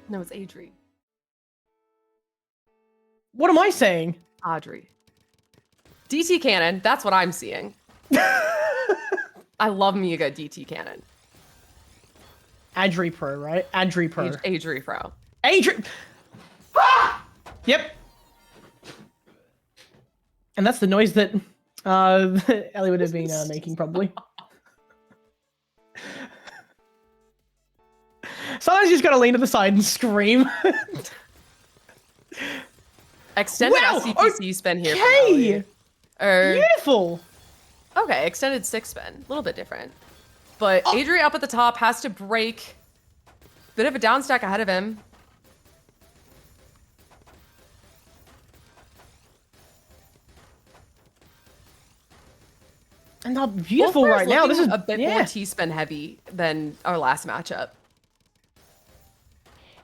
No, it's Adri. What am I saying? Audrey. DT cannon. That's what I'm seeing. I love me a good DT cannon. ADRIPRO, right? ADRIPRO. ADRIPRO. Adri. Ah! Yep. And that's the noise that Ellie would have been making, probably. Sometimes you just gotta lean to the side and scream. Extended Wow, SCPC spin here. Okay. Beautiful. Okay, extended 6 spin. A little bit different. But Adri up at the top has to break. Bit of a down stack ahead of him. And how beautiful right now. This is a bit more T-spin heavy than our last matchup.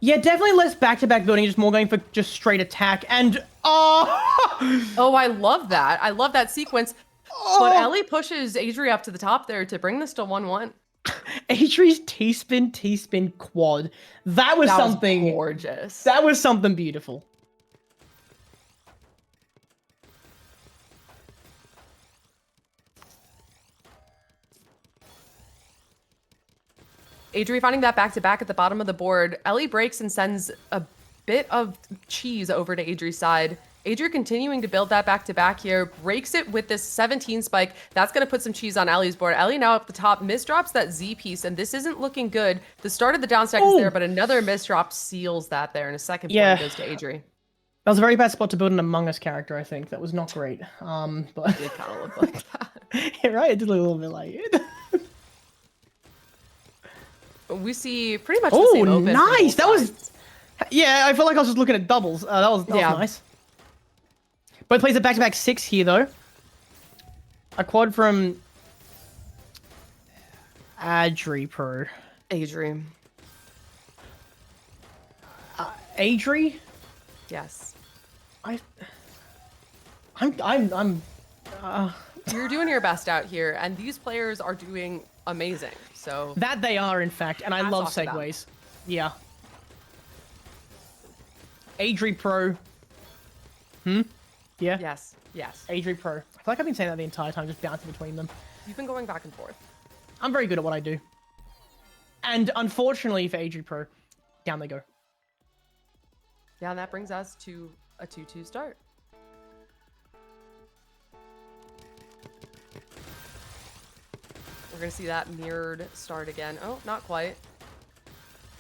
Yeah, definitely less back-to-back building, just more going for just straight attack. And oh, I love that. I love that sequence. But Ellie pushes Adri up to the top there to bring this to 1-1. Adri's T-spin quad. That was something gorgeous. That was something beautiful. Adri finding that back-to-back at the bottom of the board. Ellie breaks and sends a bit of cheese over to Adri's side. Adri continuing to build that back-to-back here, breaks it with this 17 spike. That's going to put some cheese on Ellie's board. Ellie now up the top, misdrops that Z piece, and this isn't looking good. The start of the down stack is there, but another misdrop seals that there, and a second point goes to Adri. That was a very bad spot to build an Among Us character, I think. That was not great. But it kind of looked like that. Yeah, right? It did look a little bit like it. We see pretty much the same open. Oh, nice! That was... Yeah, I felt like I was just looking at doubles. That was nice. Both plays a back-to-back 6 here, though. A quad from... ADRIPRO. Adri. Adri? Yes. You're doing your best out here, and these players are doing amazing. So that they are, in fact, and I love segues. Yeah. ADRIPRO. Yeah? Yes. Yes. ADRIPRO. I feel like I've been saying that the entire time, just bouncing between them. You've been going back and forth. I'm very good at what I do. And unfortunately for ADRIPRO, down they go. Yeah, and that brings us to a 2-2 start. We're going to see that mirrored start again. Oh, not quite.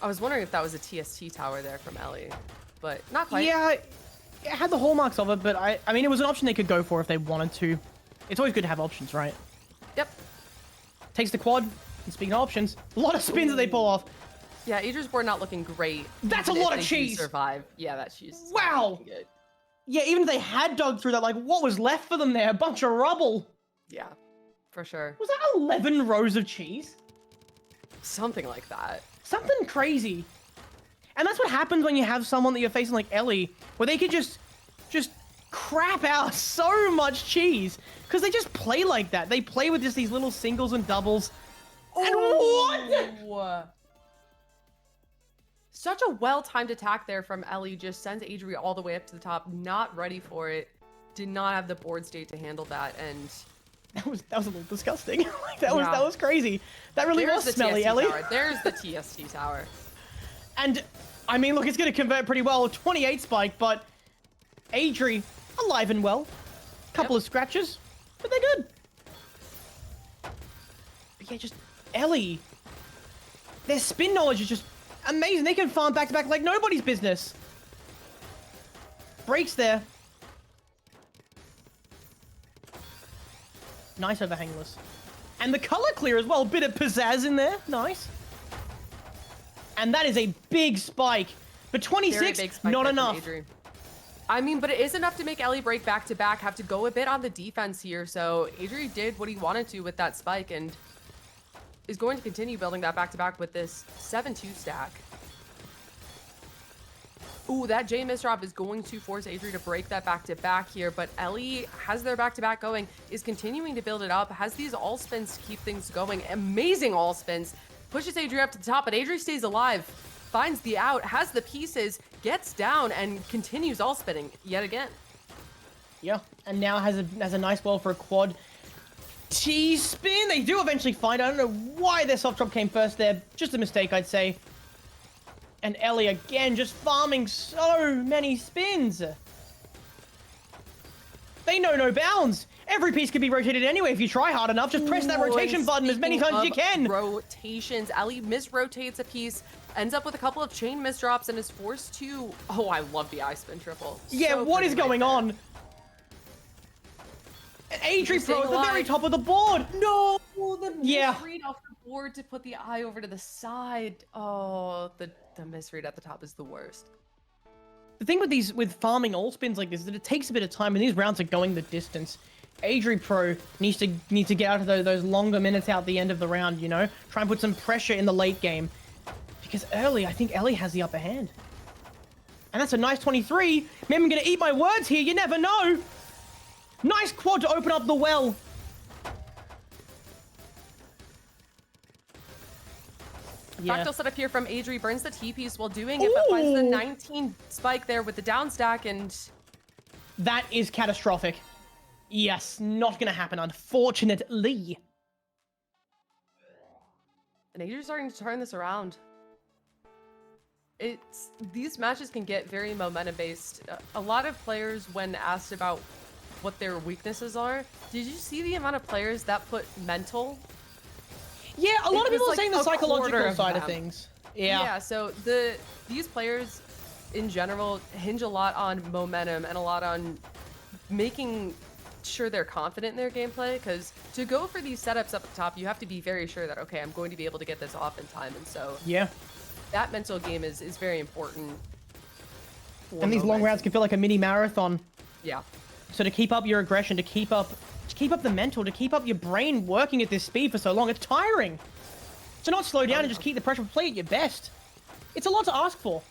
I was wondering if that was a TST tower there from Ellie, but not quite. Yeah, it had the hallmarks of it, but I mean, it was an option they could go for if they wanted to. It's always good to have options, right? Yep. Takes the quad. And speaking of options, a lot of spins that they pull off. Yeah, Adri's board not looking great. That's a lot of cheese. Survive. Yeah, that cheese is wow. Good. Yeah, even if they had dug through that, like, what was left for them there? A bunch of rubble. Yeah, for sure. Was that 11 rows of cheese? Something like that. Something crazy. And that's what happens when you have someone that you're facing like Ellie, where they could just crap out so much cheese. Because they just play like that. They play with just these little singles and doubles. And what? Such a well-timed attack there from Ellie. Just sends Adri all the way up to the top. Not ready for it. Did not have the board state to handle that. And that was a little disgusting. that was crazy. That really was smelly, Ellie. There's the TST tower. And I mean, look, it's going to convert pretty well. 28 spike, but Adri alive and well. Couple of scratches, but they're good. But yeah, just Ellie. Their spin knowledge is just amazing. They can farm back to back like nobody's business. Breaks there. Nice overhangless. And the color clear as well. Bit of pizzazz in there. Nice. And that is a big spike. But 26, not enough. I mean, but it is enough to make Ellie break back to back, have to go a bit on the defense here. So Adri did what he wanted to with that spike and is going to continue building that back to back with this 7-2 stack. Ooh, that J misdrop is going to force Adri to break that back to back here, but Ellie has their back to back going, is continuing to build it up, has these all spins to keep things going. Amazing all spins. Pushes Adri up to the top, but Adri stays alive. finds the out, has the pieces, gets down, and continues all spinning yet again. Yeah, and now has a nice ball for a quad T-spin. They do eventually find it. I don't know why their soft drop came first there. Just a mistake, I'd say. And Ellie again just farming so many spins. They know no bounds. Every piece can be rotated anyway if you try hard enough. Just press that rotation button as many times as you can. Rotations. Ellie misrotates a piece, ends up with a couple of chain misdrops, and is forced to... Oh, I love the I-spin triple. Yeah, So what is pretty going right on? ADRIPRO at the very top of the board. No, the misread off the board to put the eye over to the side. Oh, the misread at the top is the worst. The thing with farming all spins like this is that it takes a bit of time, and these rounds are going the distance. ADRIPRO needs to get out of those longer minutes out the end of the round, you know? Try and put some pressure in the late game. Because early, I think Ellie has the upper hand. And that's a nice 23. Maybe I'm going to eat my words here. You never know. Nice quad to open up the well. Yeah. Fractal setup here from Adri, burns the T-piece while doing it, but finds the 19 spike there with the down stack, and... That is catastrophic. Yes, not gonna happen, unfortunately. And Adri's starting to turn this around. These matches can get very momentum-based. A lot of players, when asked about what their weaknesses are, did you see the amount of players that put mental? Yeah, a lot of people are like saying the psychological side of them. things. Yeah. Yeah, so these players in general hinge a lot on momentum and a lot on making sure they're confident in their gameplay, because to go for these setups up the top, you have to be very sure that, okay, I'm going to be able to get this off in time, and so yeah, that mental game is very important. And these long rounds can feel like a mini marathon. Yeah. So to keep up your aggression, to keep up the mental, to keep up your brain working at this speed for so long, it's tiring. To not slow down and just keep the pressure, play at your best. It's a lot to ask for.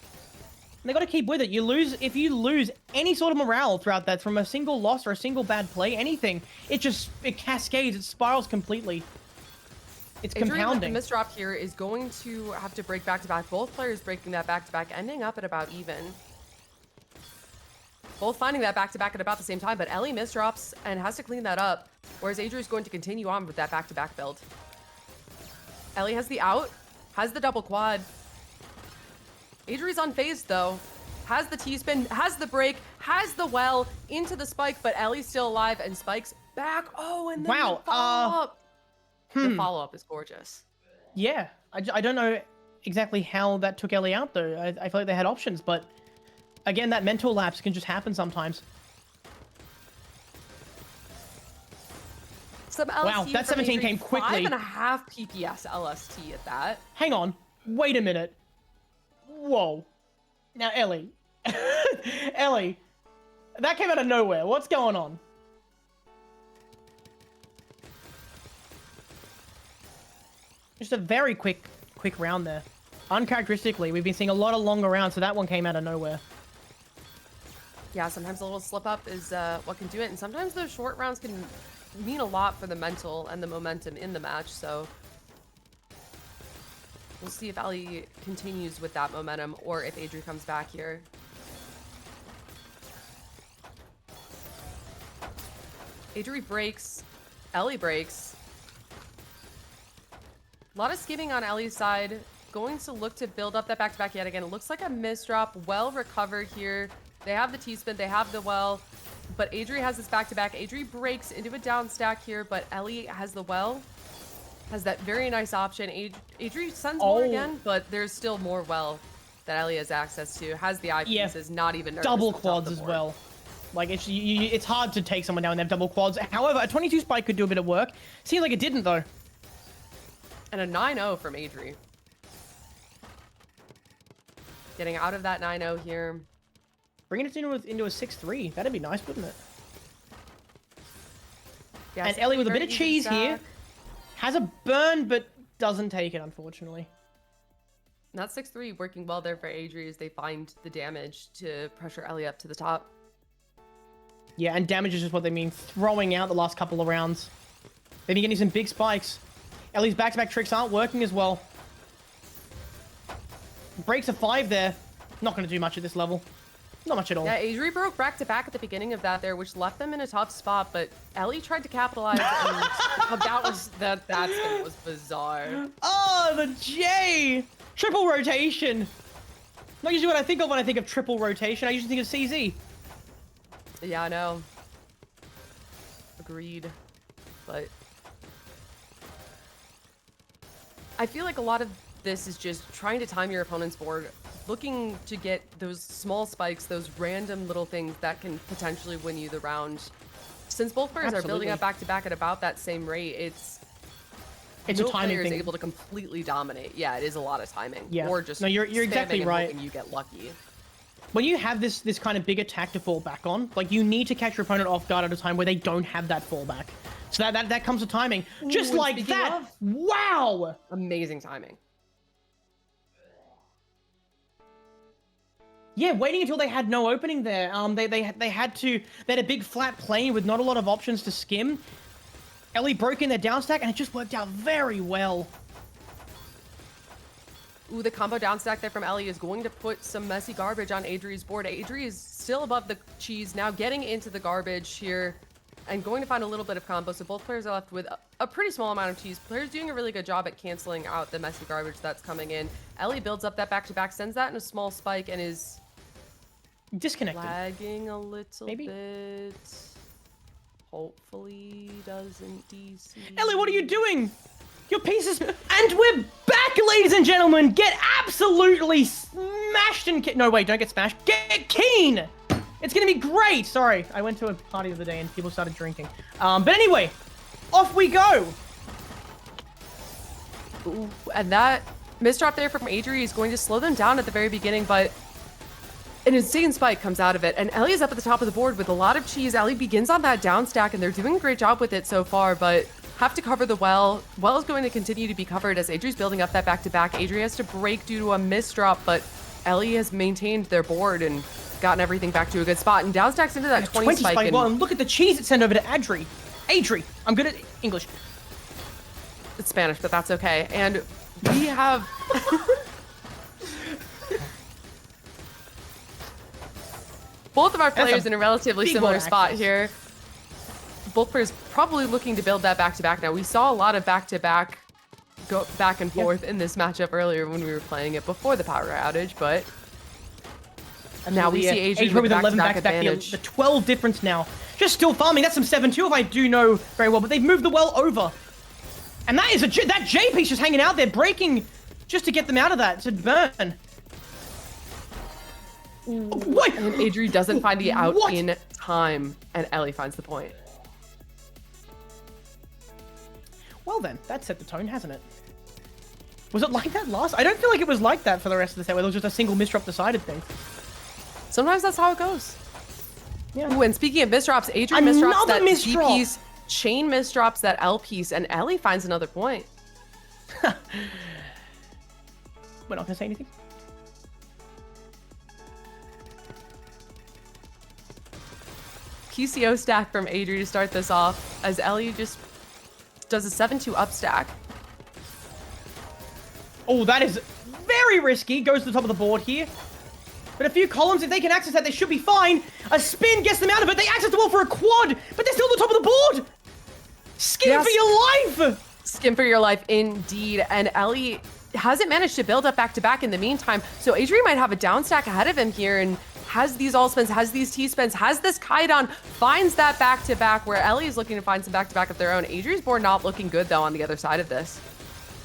And they got to keep with it. If you lose any sort of morale throughout that, from a single loss or a single bad play, anything, it cascades, it spirals completely. It's compounding. The misdrop here is going to have to break back-to-back. Both players breaking that back-to-back, ending up at about even. Both finding that back-to-back at about the same time, but Ellie misdrops and has to clean that up, whereas Adri is going to continue on with that back-to-back build. Ellie has the out, has the double quad. Adri's unfazed though, has the T-spin, has the break, has the well into the spike, but Ellie's still alive and spikes back. Oh, and then the follow-up. The follow-up is gorgeous. Yeah, I don't know exactly how that took Ellie out though. I feel like they had options, but again, that mental lapse can just happen sometimes. Wow, that 17 came quickly. 5.5 PPS LST at that. Hang on. Wait a minute. Whoa. Now, Ellie. Ellie. That came out of nowhere. What's going on? Just a very quick round there. Uncharacteristically, we've been seeing a lot of longer rounds, so that one came out of nowhere. Yeah, sometimes a little slip up is what can do it, and sometimes those short rounds can mean a lot for the mental and the momentum in the match, so we'll see if Ellie continues with that momentum or if Adri comes back here. Adri breaks, Ellie breaks. A lot of skimming on Ellie's side, going to look to build up that back-to-back yet again. It looks like a misdrop, well recovered here. They have the T-spin, they have the well, but Adri has this back-to-back. Adri breaks into a down stack here, but Ellie has the well, has that very nice option. Adri sends more again, but there's still more well that Ellie has access to. Has the eye pieces, not even nervous. Double quads as well. Like, it's hard to take someone down when they have double quads. However, a 22 spike could do a bit of work. Seems like it didn't, though. And a 9-0 from Adri. Getting out of that 9-0 here. Bringing it into a 6-3. That'd be nice, wouldn't it? Yes, and Ellie with a bit of cheese here. Has a burn, but doesn't take it, unfortunately. Not 6-3 working well there for Adri as they find the damage to pressure Ellie up to the top. Yeah, and damage is just what they mean. Throwing out the last couple of rounds. They've been getting some big spikes. Ellie's back-to-back tricks aren't working as well. breaks a 5 there. Not going to do much at this level. Not much at all. Yeah, Adri broke back-to-back at the beginning of that there, which left them in a tough spot, but Ellie tried to capitalize, and that spin was bizarre. Oh, the J! Triple rotation! Not usually what I think of when I think of triple rotation. I usually think of CZ. Yeah, I know. Agreed. But I feel like a lot of this is just trying to time your opponent's board, looking to get those small spikes, those random little things that can potentially win you the round. Since both players are building up back-to-back at about that same rate, it's no a timing player thing. is able to completely dominate. Yeah, it is a lot of timing. Yeah. Or just no, you're exactly right. And you get lucky. When you have this kind of big attack to fall back on, like you need to catch your opponent off guard at a time where they don't have that fallback. So that comes to timing. Just like that. Wow! Amazing timing. Yeah, waiting until they had no opening there. They had a big flat plane with not a lot of options to skim. Ellie broke in their down stack and it just worked out very well. Ooh, the combo down stack there from Ellie is going to put some messy garbage on Adri's board. Adri is still above the cheese, now getting into the garbage here and going to find a little bit of combo. So both players are left with a pretty small amount of cheese. Players doing a really good job at canceling out the messy garbage that's coming in. Ellie builds up that back-to-back, sends that in a small spike, and is disconnected. Lagging a little Maybe. bit. Hopefully doesn't DC. Ellie, what are you doing? Your pieces. And we're back, ladies and gentlemen. Get absolutely smashed and no, wait, don't get smashed. Get keen. It's gonna be great. Sorry, I went to a party the other day and people started drinking. But anyway, off we go. Ooh, and that misdrop there from Adri is going to slow them down at the very beginning, but an insane spike comes out of it, and Ellie is up at the top of the board with a lot of cheese. Ellie begins on that down stack, and they're doing a great job with it so far, but have to cover the well. Well is going to continue to be covered as Adri's building up that back-to-back. Adri has to break due to a misdrop, but Ellie has maintained their board and gotten everything back to a good spot, and down stacks into that 20 spike. And well, and look at the cheese it sent over to Adri. Adri, I'm good at English. It's Spanish, but that's okay. And we have... both of our players in a relatively similar spot here. Both players probably looking to build that back-to-back now. We saw a lot of back-to-back go back and forth in this matchup earlier when we were playing it before the power outage, but now we see Adri with 11 back-to-back, the 12 difference now. Just still farming. That's some 7-2 if I do know very well, but they've moved the well over. And that is that J piece just hanging out there, breaking just to get them out of that, to burn. What? And Adri doesn't find the out in time, and Ellie finds the point. Well then, that set the tone, hasn't it? Was it like that last? I don't feel like it was like that for the rest of the set, where there was just a single misdrop decided thing. Sometimes that's how it goes. Yeah. Ooh, and speaking of misdrops, Adri misdrops that misdrop. G piece, chain misdrops that L piece, and Ellie finds another point. We're not gonna say anything. PCO stack from Adri to start this off, as Ellie just does a 7-2 up stack. Oh, that is very risky. Goes to the top of the board here. But a few columns, if they can access that, they should be fine. A spin gets them out of it. They access the wall for a quad, but they're still at the top of the board. Skim for your life. Skim for your life, indeed. And Ellie hasn't managed to build up back-to-back in the meantime, so Adri might have a down stack ahead of him here and has these all spins, has these T-spins, has this Kaidan, finds that back-to-back where Ellie is looking to find some back-to-back of their own. Adri's board not looking good, though, on the other side of this.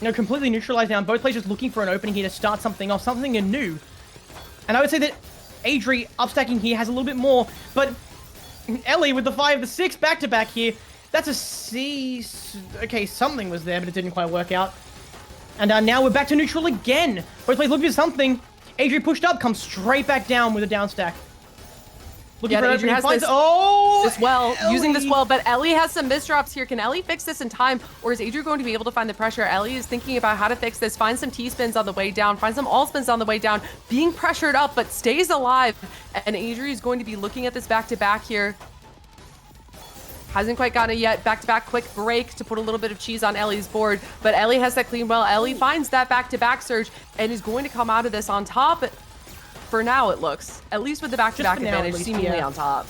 No, completely neutralized down. Both players just looking for an opening here to start something off, something new. And I would say that Adri upstacking here has a little bit more, but Ellie with the 5, the 6 back-to-back here, that's a C. Okay, something was there, but it didn't quite work out. And now we're back to neutral again. Both players looking for something. Adri pushed up, comes straight back down with a down stack. Looking for an opening, finds this well, using this well, but Ellie has some misdrops here. Can Ellie fix this in time, or is Adri going to be able to find the pressure? Ellie is thinking about how to fix this, find some T-spins on the way down, find some all-spins on the way down, being pressured up, but stays alive. And Adri is going to be looking at this back-to-back here. Hasn't quite gotten it yet. Back-to-back quick break to put a little bit of cheese on Ellie's board. But Ellie has that clean well. Ellie finds that back-to-back surge and is going to come out of this on top. For now, it looks. At least with the back-to-back advantage, seemingly on top.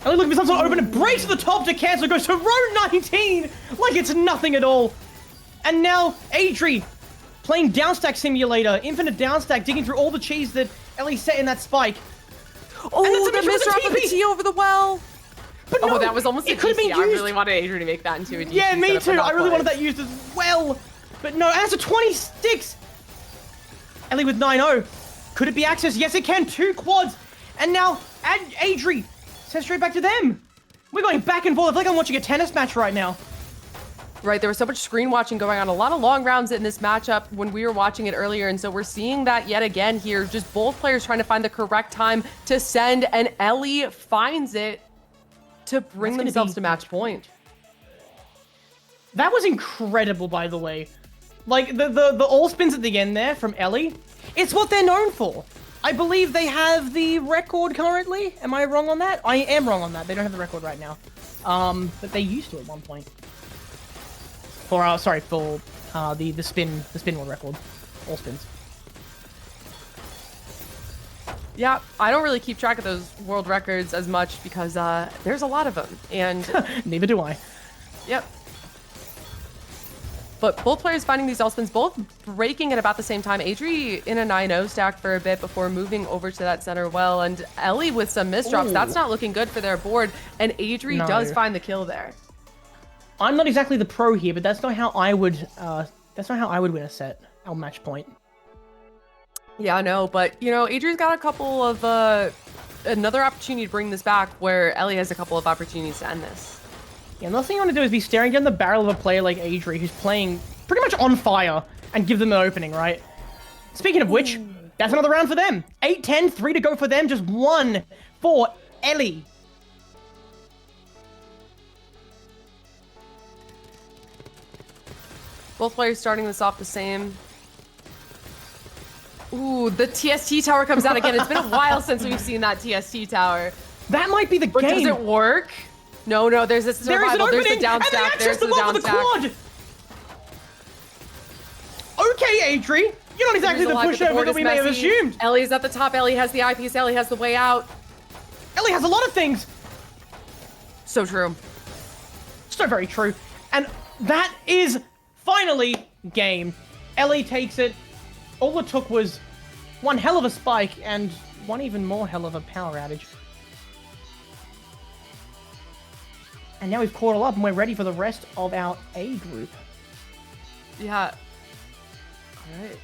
Ellie looking for something open and breaks to the top to cancel. Goes to row 19 like it's nothing at all. And now Adri playing downstack simulator. Infinite downstack, digging through all the cheese that Ellie set in that spike. Oh, the misdrop of the T over the well. But no, that was almost a it could have been DC. used. I really wanted Adrian to make that into a DC. Yeah, me too. I really play. wanted that used as well. But no, that's a 26. Ellie with 9-0. Could it be access? Yes, it can. 2 quads. And now Adri sends straight back to them. We're going back and forth. I feel like I'm watching a tennis match right now. Right, there was so much screen watching going on. A lot of long rounds in this matchup when we were watching it earlier. And so we're seeing that yet again here. Just both players trying to find the correct time to send. And Ellie finds it to bring themselves to match point. That was incredible, by the way. Like, the all spins at the end there from Ellie. It's what they're known for. I believe they have the record currently. Am I wrong on that? I am wrong on that. They don't have the record right now. But they used to at one point. For the spin world record, all spins. Yeah, I don't really keep track of those world records as much because there's a lot of them, and neither do I. Yep. But both players finding these all spins, both breaking at about the same time. Adri in a 9-0 stack for a bit before moving over to that center well, and Ellie with some misdrops. Ooh. That's not looking good for their board, and Adri does find the kill there. I'm not exactly the pro here, but that's not how I would win a set on match point. Yeah, I know, but you know, Adri's got a couple of another opportunity to bring this back where Ellie has a couple of opportunities to end this. Yeah, the last thing you want to do is be staring down the barrel of a player like Adri, who's playing pretty much on fire, and give them an opening, right? Speaking of which, that's another round for them. 8-10, 3 to go for them, just 1 for Ellie. Both players starting this off the same. Ooh, the TST tower comes out again. It's been a while since we've seen that TST tower. That might be the But game. does it work? No, there's a survival. There's the down stack. There's the down stack. Okay, Adri. You're not exactly the pushover that we may have assumed. Ellie's at the top. Ellie has the eyepiece. Ellie has the way out. Ellie has a lot of things. So true. So very true. And that is finally game. Ellie takes it. All it took was one hell of a spike and one even more hell of a power outage. And now we've caught all up and we're ready for the rest of our A group. Yeah. All right.